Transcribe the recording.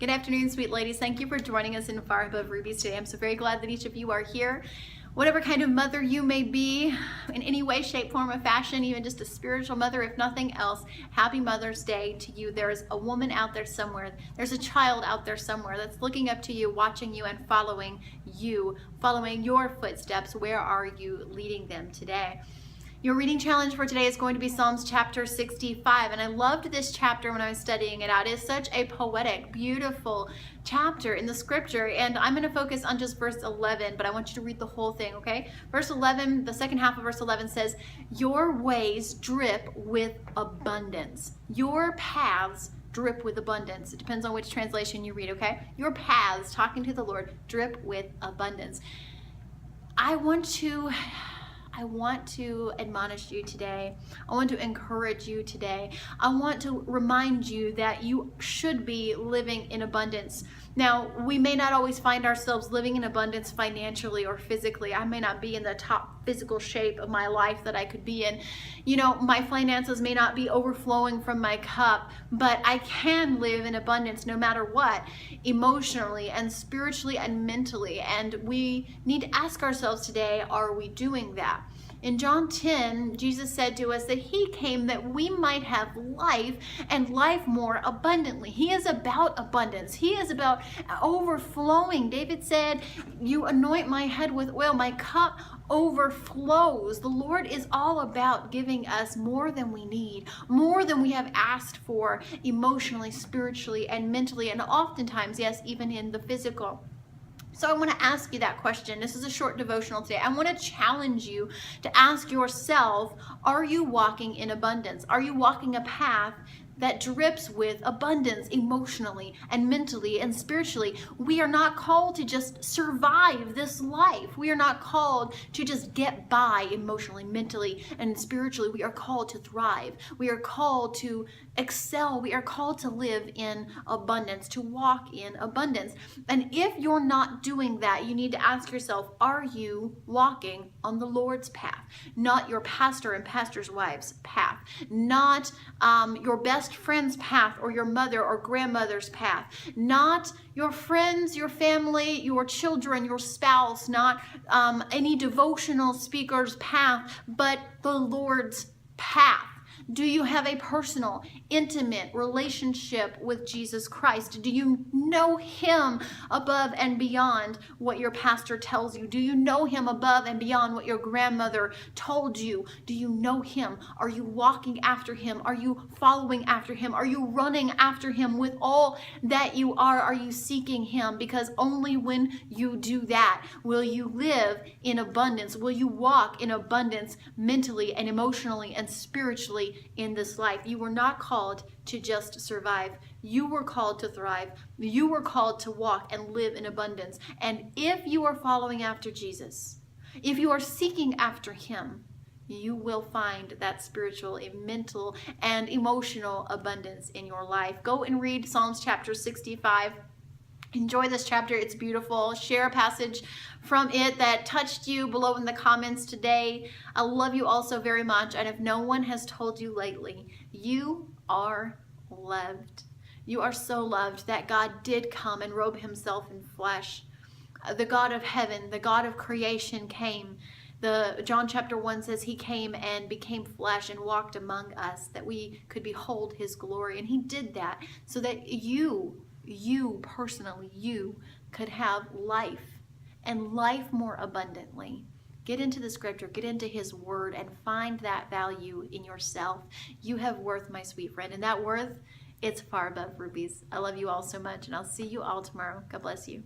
Good afternoon, sweet ladies. Thank you for joining us in Far Above Rubies today. I'm so very glad that each of you are here. Whatever kind of mother you may be, in any way, shape, form, or fashion, even just a spiritual mother, if nothing else, happy Mother's Day to you. There's a woman out there somewhere. There's a child out there somewhere that's looking up to you, watching you, and following your footsteps. Where are you leading them today? Your reading challenge for today is going to be Psalms chapter 65, and I loved this chapter when I was studying it out. It is such a poetic, beautiful chapter in the scripture, and I'm going to focus on just verse 11, but I want you to read the whole thing, okay? Verse 11, the second half of verse 11 says, "Your ways drip with abundance. Your paths drip with abundance." It depends on which translation you read, okay? Your paths, talking to the Lord, drip with abundance. I want to admonish you today. I want to encourage you today. I want to remind you that you should be living in abundance. Now, we may not always find ourselves living in abundance financially or physically. I may not be in the top physical shape of my life that I could be in. You know, my finances may not be overflowing from my cup, but I can live in abundance no matter what, emotionally and spiritually and mentally. And we need to ask ourselves today, are we doing that? In John 10, Jesus said to us that he came that we might have life and life more abundantly. He is about abundance. He is about overflowing. David said, "You anoint my head with oil, my cup overflows." The Lord is all about giving us more than we need, more than we have asked for emotionally, spiritually, and mentally, and oftentimes, yes, even in the physical. So I want to ask you that question. This is a short devotional today. I want to challenge you to ask yourself, are you walking in abundance? Are you walking a path that drips with abundance emotionally and mentally and spiritually? We are not called to just survive this life. We are not called to just get by emotionally, mentally, and spiritually. We are called to thrive. We are called to excel. We are called to live in abundance, to walk in abundance. And if you're not doing that, you need to ask yourself, are you walking on the Lord's path? Not your pastor and pastor's wife's path. Not your best friend's path or your mother or grandmother's path. Not your friends, your family, your children, your spouse. Not any devotional speaker's path, but the Lord's path. Do you have a personal, intimate relationship with Jesus Christ? Do you know him above and beyond what your pastor tells you? Do you know him above and beyond what your grandmother told you? Do you know him? Are you walking after him? Are you following after him? Are you running after him with all that you are? Are you seeking him? Because only when you do that will you live in abundance. Will you walk in abundance mentally and emotionally and spiritually in this life. You were not called to just survive. You were called to thrive. You were called to walk and live in abundance. And if you are following after Jesus, if you are seeking after him, you will find that spiritual, mental, and emotional abundance in your life. Go and read Psalms chapter 65. Enjoy this chapter. It's beautiful. Share a passage from it that touched you below in the comments today. I love you all so very much. And if no one has told you lately, you are loved. You are so loved that God did come and robe himself in flesh. The God of heaven, the God of creation came. John chapter 1 says he came and became flesh and walked among us that we could behold his glory. And he did that so that you personally, you could have life and life more abundantly. Get into the scripture, get into his word, and find that value in yourself. You have worth, my sweet friend, and that worth, it's far above rubies. I love you all so much, and I'll see you all tomorrow. God bless you.